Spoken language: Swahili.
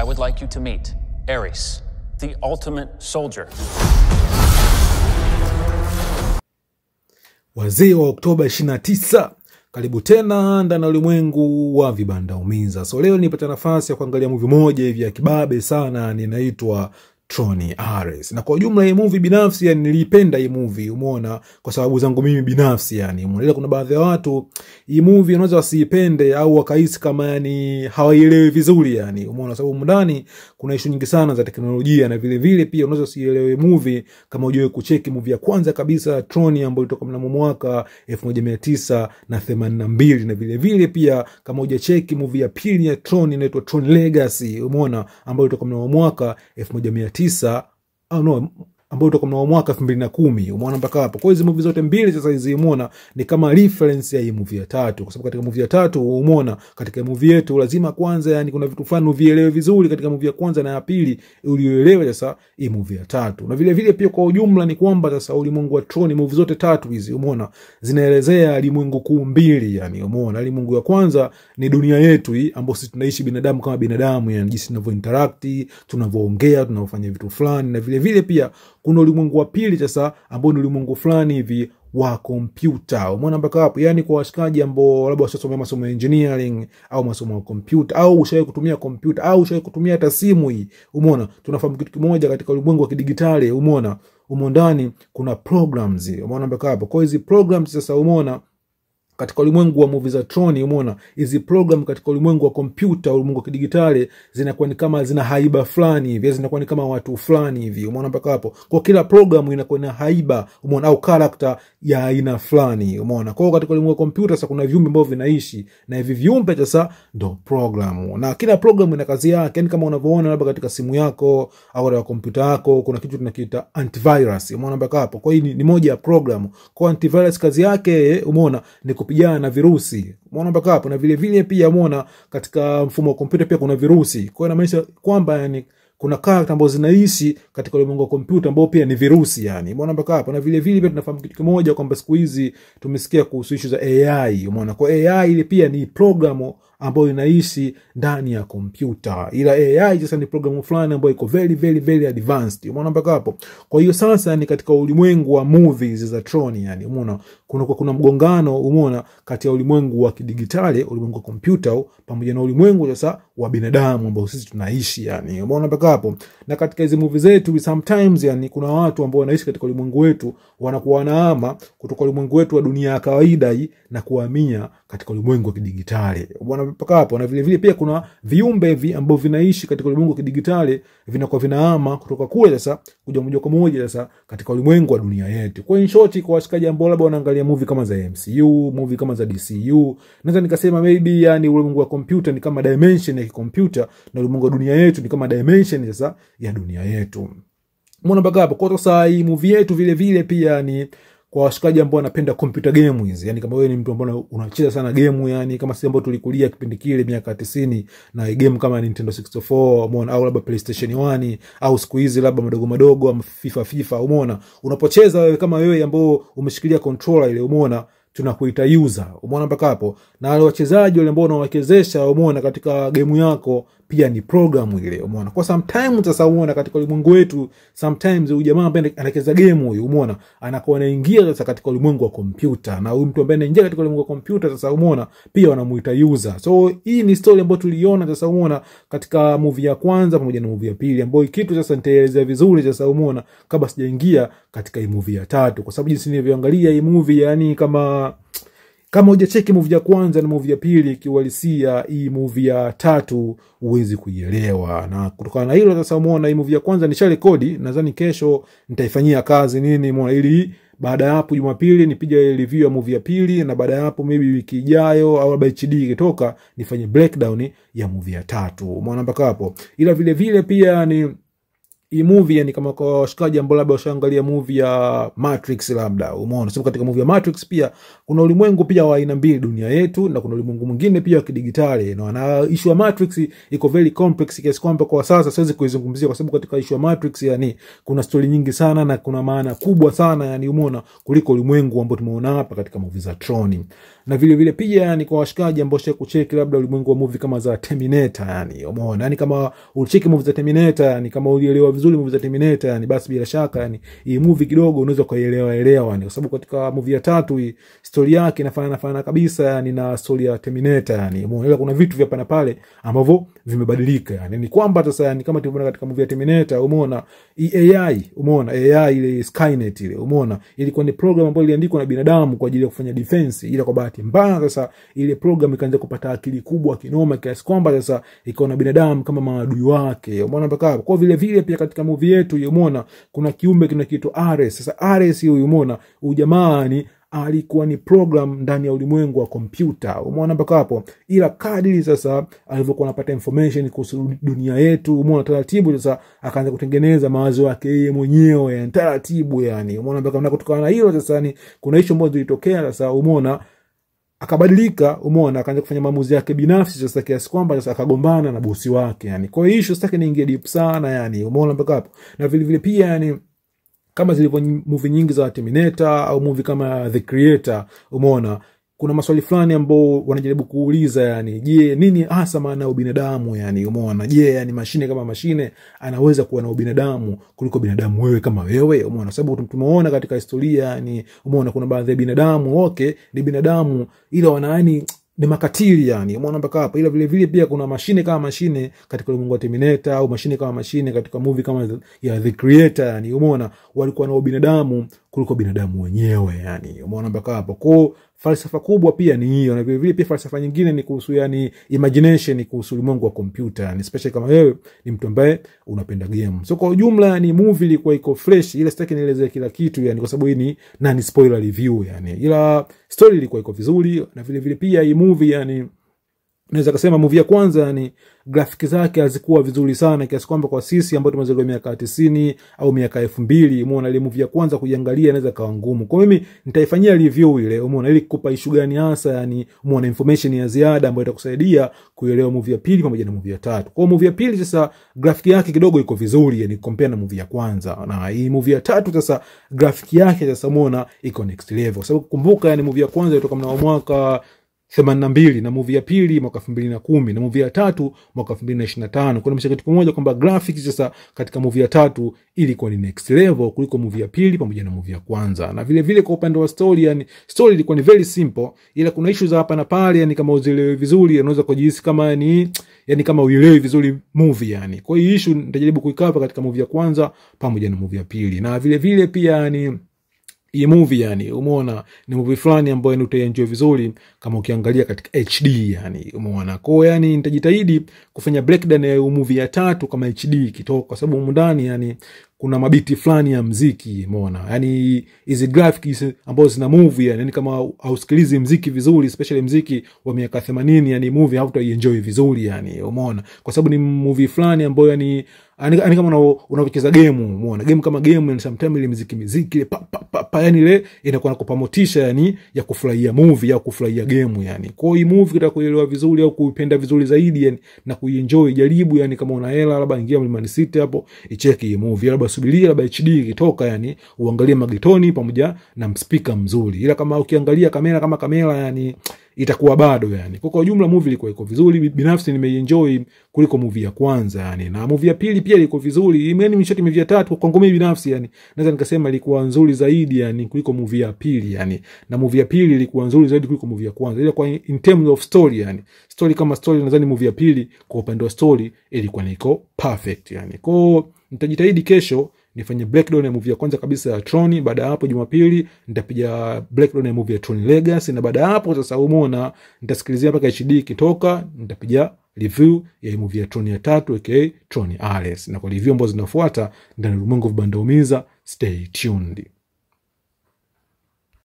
would like you to meet Ares, the ultimate soldier. Wazee wa Oktoba 29. Karibu tena ndani ya ulimwengu wa vibanda umiza. So leo nipata nafasi ya kuangalia movie moja hivi ya kibabe sana, inaitwa Tron Ares. Na kwa ujumla hii movie binafsi yani nilipenda hii movie, umeona, kwa sababu zangu mimi binafsi yani. Umeona, kuna baadhi ya watu hii movie unaweza wasiipende au wakahisi kama yani hawaielewi vizuri yani. Umeona, sababu ndani kuna issue nyingi sana za teknolojia, na vile vile pia unaweza usielewe movie kama hujui kucheki movie ya kwanza kabisa Tron ambayo ilitoka mnamo mwaka 1982, na vile vile pia kama hujacheki movie ya pili ya Tron inaitwa Tron Legacy, umeona, ambayo ilitoka mnamo mwaka 1900 ambayo ilitoka mnamo mwaka 2010, umeona mpaka hapo. Kwa hizo movie zote mbili sasa hizi umeona ni kama reference ya hii movie ya tatu, kwa sababu katika movie ya tatu umeona, katika movie yetu lazima kwanza yani kuna vitu fulani uvielewe vizuri katika movie ya kwanza na ya pili ulielewe sasa hii movie ya tatu. Na vile vile pia kwa ujumla ni kwamba sasa ulimwengu wa Tron, movie zote tatu hizi umeona zinaelezea ulimwengu kuu mbili yani. Umeona, ulimwengu wa kwanza ni dunia yetu hii ambapo sisi tunaishi binadamu kama binadamu yani, jinsi tunavyo interact, tunavyoongea, tunavyofanya vitu fulani. Na vile vile pia kuna ulimwengu wa pili sasa ambao ni ulimwengu fulani hivi wa kompyuta. Umeona mpaka hapo, yani kwa washikaji ambao labda washasomea masomo ya engineering au masomo ya kompyuta au ushawahi kutumia kompyuta au ushawahi kutumia hata simu hii, umeona, tunafahamu kitu kimoja katika ulimwengu wa kidigitali, umeona, umo ndani kuna programs. Umeona mpaka hapo, kwa hizo programs sasa umeona katika ulimwengu wa movie za Tron, umeona hizi program katika ulimwengu wa kompyuta, ulimwengu wa kidigitali zinakuwa ni kama zina haiba fulani hivi, zinakuwa ni kama watu fulani hivi, umeona mpaka hapo. Kwa kila program inakuwa na haiba, umeona, au character ya aina fulani, umeona. Kwa katika ulimwengu wa kompyuta sasa kuna viumbe ambao vinaishi, na hivi viumbe sasa ndo program, na kila program ina kazi yake. Yani kama unavyoona labda katika simu yako au katika kompyuta yako kuna kitu tunakiita antivirus, umeona mpaka hapo. Kwa hiyo ni moja ya program. Kwa antivirus kazi yake umeona ni kupigana na virusi, umeona mpaka hapo. Na vile vile pia umeona katika mfumo wa kompyuta pia kuna virusi. Kwa hiyo inamaanisha kwamba yani kuna character ambazo zinaishi katika ulimwengu wa kompyuta ambao pia ni virusi yani, umeona mpaka hapo. Na vile vile pia tunafahamu kitu kimoja kwamba siku hizi tumesikia kuhusu issue za AI, umeona. Kwa AI ile pia ni programu ambayo inaishi ndani ya kompyuta, ila AI sasa ni programu fulani ambayo iko very very very advanced, umeona mpaka hapo. Kwa hiyo sasa ni katika ulimwengu wa movies za Tron yani, umeona, kuna mgongano, umeona, kati ya ulimwengu wa kidigitali, ulimwengu wa kompyuta pamoja na ulimwengu sasa wa binadamu ambao sisi tunaishi yani, umeona mpaka hapo. Na katika hizo movies zetu sometimes yani kuna watu ambao wanaishi katika ulimwengu wetu wanakuwa wanaama kutoka ulimwengu wetu wa dunia ya kawaida hii na kuhamia katika ulimwengu wa kidigitali, umeona mpaka hapo. Na vile vile pia kuna viumbe ambao vinaishi katika ulimwengu wa kidigitali vinakuwa vinahama kutoka kule sasa kuja moja kwa moja sasa katika ulimwengu wa dunia yetu. Kwa in short, kwa washikaji ambao labda wanaangalia movie kama za MCU, movie kama za DCU, naweza nikasema maybe yani ulimwengu wa kompyuta ni kama dimension ya kompyuta na ulimwengu wa dunia yetu ni kama dimension sasa ya dunia yetu, umeona mpaka hapo. Kwa sasa hii movie yetu vile vile pia ni kwa washikaji ambao wanapenda computer game hizi, yani kama wewe ni mtu ambaye unacheza sana game yani, kama sisi ambao tulikulia kipindi kile miaka 90 na game kama Nintendo 64, umeona, au labda PlayStation 1 au siku hizi labda madogo ama FIFA, umeona, unapocheza wewe kama wewe ambao umeshikilia controller ile, umeona, tunakuita user, umeona mpaka hapo. Na wale wachezaji wale ambao unawakezesha, umeona, katika game yako pia ni programu ile, umeona. Kwa sometimes sasa umeona katika ulimwengu wetu sometimes huyu jamaa ambaye anacheza game huyu, umeona, anakuwa anaingia sasa katika ulimwengu wa kompyuta, na huyu mtu ambaye anaingia katika ulimwengu wa kompyuta sasa umeona pia wanamuita user. So hii ni story ambayo tuliona sasa umeona katika movie ya kwanza pamoja na movie ya pili, ambayo kitu sasa nitaelezea vizuri sasa umeona kabla sijaingia katika hii movie ya tatu, kwa sababu jinsi nilivyoangalia hii movie yani kama hujacheki movie ya kwanza na movie ya pili kiuhalisia hii movie ya tatu huwezi kuielewa. Na kutokana na hilo sasa umeona hii movie ya kwanza nisharekodi, nadhani kesho nitaifanyia kazi nini, umeona, ili baada ya hapo Jumapili nipige review ya movie ya pili, na baada ya hapo maybe wiki ijayo au labda HD ikitoka nifanye breakdown ya movie ya tatu, umeona mpaka hapo. Ila vile vile pia ni hii movie yani kama kwa washikaji ambao labda washaangalia movie ya Matrix labda, umeona sababu katika movie ya Matrix pia kuna ulimwengu pia wa aina mbili, dunia yetu na kuna ulimwengu mwingine pia wa kidigitali. Na issue ya Matrix iko very complex kiasi kwamba kwa sasa siwezi kuizungumzia, kwa sababu katika issue ya Matrix yani kuna story nyingi sana na kuna maana kubwa sana yani, umeona, kuliko ulimwengu ambao tumeona hapa katika movie za Tron. Na vile vile pia yani kwa washikaji ambao shaka kucheki labda ulimwengu wa movie kama za Terminator yani, umeona, yani kama ulicheki movie za Terminator yani, kama ulielewa vizuri movie za Terminator yani, basi bila shaka yani hii movie kidogo unaweza kuielewa yani, kwa sababu katika movie ya 3 hii story yake inafanana kabisa yani na story ya Terminator yani, umeona, ila kuna vitu vya hapa na pale ambavyo vimebadilika yani. Ni kwamba sasa yani kama tulivyoona katika movie ya Terminator, umeona, AI, umeona, AI ile Skynet ile, umeona, ilikuwa ni program ambayo iliandikwa na binadamu kwa ajili ya kufanya defense, ila kwa bahati mbaya sasa ile program ikaanza kupata akili kubwa kinoma kiasi kwamba sasa ikaona binadamu kama maadui wake, umeona mpaka. Kwa vile vile pia katika movie yetu, umeona, kuna kiumbe kinaitwa Ares. Sasa Ares huyu, umeona, ujamani alikuwa ni program ndani ya ulimwengu wa kompyuta, umeona mpaka hapo. Ila kadiri sasa alivyokuwa anapata information kuhusu dunia yetu, umeona, taratibu sasa akaanza kutengeneza mawazo yake yeye mwenyewe yani, taratibu yani, umeona mpaka. Na kutokana na hilo sasa ni kuna issue ambazo zilitokea sasa, umeona, akabadilika, umeona, akaanza kufanya maamuzi yake binafsi sasa kiasi kwamba sasa akagombana na bosi wake yani. Kwa hiyo issue sasa niingie deep sana yani, umeona mpaka hapo. Na vile vile pia yani kama zilivyo movie nyingi za Terminator au movie kama The Creator, umeona, kuna maswali fulani ambao wanajaribu kuuliza yani, je, nini hasa maana ya ubinadamu yani, umeona, je, yani mashine kama mashine anaweza kuwa na ubinadamu kuliko binadamu wewe kama wewe, umeona, sababu tumeona katika historia yani, umeona, kuna baadhi ya binadamu okay ni binadamu ila wana yani ni makatili yani, umeona mpaka hapa. Ila vile vile pia kuna mashine kama mashine katika ulimwengu wa Terminator au mashine kama mashine katika movie kama ya The Creator yani, umeona, walikuwa na ubinadamu kuliko binadamu wenyewe yani, umeona mpaka hapo. Kwa falsafa kubwa pia ni hiyo. Na vile vile pia falsafa nyingine ni kuhusu yani imagination, kuhusu ulimwengu wa kompyuta yani, especially kama wewe ni mtu ambaye unapenda game. So kwa ujumla ni movie ilikuwa iko fresh, ila sitaki nielezee kila kitu yani, kwa sababu hii ni nani spoiler review yani, ila story ilikuwa iko vizuri. Na vile vile pia hii movie yani naweza kusema movie ya kwanza yani graphics zake hazikuwa vizuri sana kiasi kwamba kwa sisi ambao tumezaliwa miaka 90 au miaka 2000, umeona, ile movie ya kwanza kuiangalia inaweza kawa ngumu. Kwa mimi nitaifanyia review ile, umeona, ili kukupa issue gani hasa yani, umeona, information ya ziada ambayo itakusaidia kuelewa movie ya pili pamoja na movie ya tatu. Kwa movie ya pili sasa graphic yake kidogo iko vizuri yani compare na movie ya kwanza, na hii movie ya tatu sasa graphic yake sasa umeona iko next level, kwa sababu kumbuka yani movie ya kwanza ilitoka mnamo mwaka 82 na movie ya pili mwaka 2010 na movie ya tatu mwaka 2025. Kuna mshakati pamoja kwamba graphics sasa katika movie ya tatu ilikuwa ni next level kuliko movie ya pili pamoja na movie ya kwanza. Na vile vile kwa upande wa story yani story ilikuwa ni very simple, ila kuna issues hapa na pale yani, kama uzielewe vizuri unaweza kujihisi kama ni yani kama uelewe vizuri movie yani. Kwa hiyo issue nitajaribu kuikava katika movie ya kwanza pamoja na movie ya pili. Na vile vile pia yani hii movie yani, umeona, ni movie fulani ambayo ni utaenjoy vizuri kama ukiangalia katika HD yani, umeona. Kwa yani nitajitahidi kufanya breakdown ya movie ya tatu kama HD kitoka, kwa sababu ndani yani kuna mabiti fulani ya muziki, umeona, yani hizi graphics ambazo zina movie yani kama hausikilizi muziki vizuri, especially muziki wa miaka 80 yani movie hautaienjoy vizuri yani, umeona, kwa sababu ni movie fulani ambayo yani kama unacheza game, umeona, game kama game and sometimes ile muziki ile pa yani ile inakuwa nakupa motisha yani ya kufurahia movie au kufurahia game yani. Kwa hiyo movie kitaka kuelewa vizuri au kuipenda vizuri zaidi yani na kuienjoy, jaribu yani kama una hela labda ingia Mlimani City hapo icheki hii movie, labda subiria labda HD ikitoka yani uangalie magetoni pamoja na speaker mzuri. Ila kama ukiangalia kamera kama kamera yani itakuwa bado yani. Kwa ujumla movie ilikuwa iko vizuri, binafsi nimeenjoy kuliko movie ya kwanza yani. Na movie ya pili pia ilikuwa vizuri. Imeni mshati movie ya tatu kwa mimi binafsi yani naweza nikasema ilikuwa nzuri zaidi yani kuliko movie ya pili yani. Na movie ya pili ilikuwa nzuri zaidi kuliko movie ya kwanza. Ile kwa in terms of story yani. Story kama story nadhani movie ya pili kwa upande wa story ilikuwa niko perfect yani. Kwa nitajitahidi kesho nifanye breakdown ya movie ya kwanza kabisa ya Tron. Baada ya hapo Jumapili nitapiga breakdown ya movie ya Tron Legacy, na baada ya hapo sasa umeona nitasikilizia mpaka HD kitoka nitapiga review ya movie ya Tron ya tatu aka Tron Ares. Na kwa review ambazo zinafuata ndani ya ulimwengu vibandaumiza, stay tuned.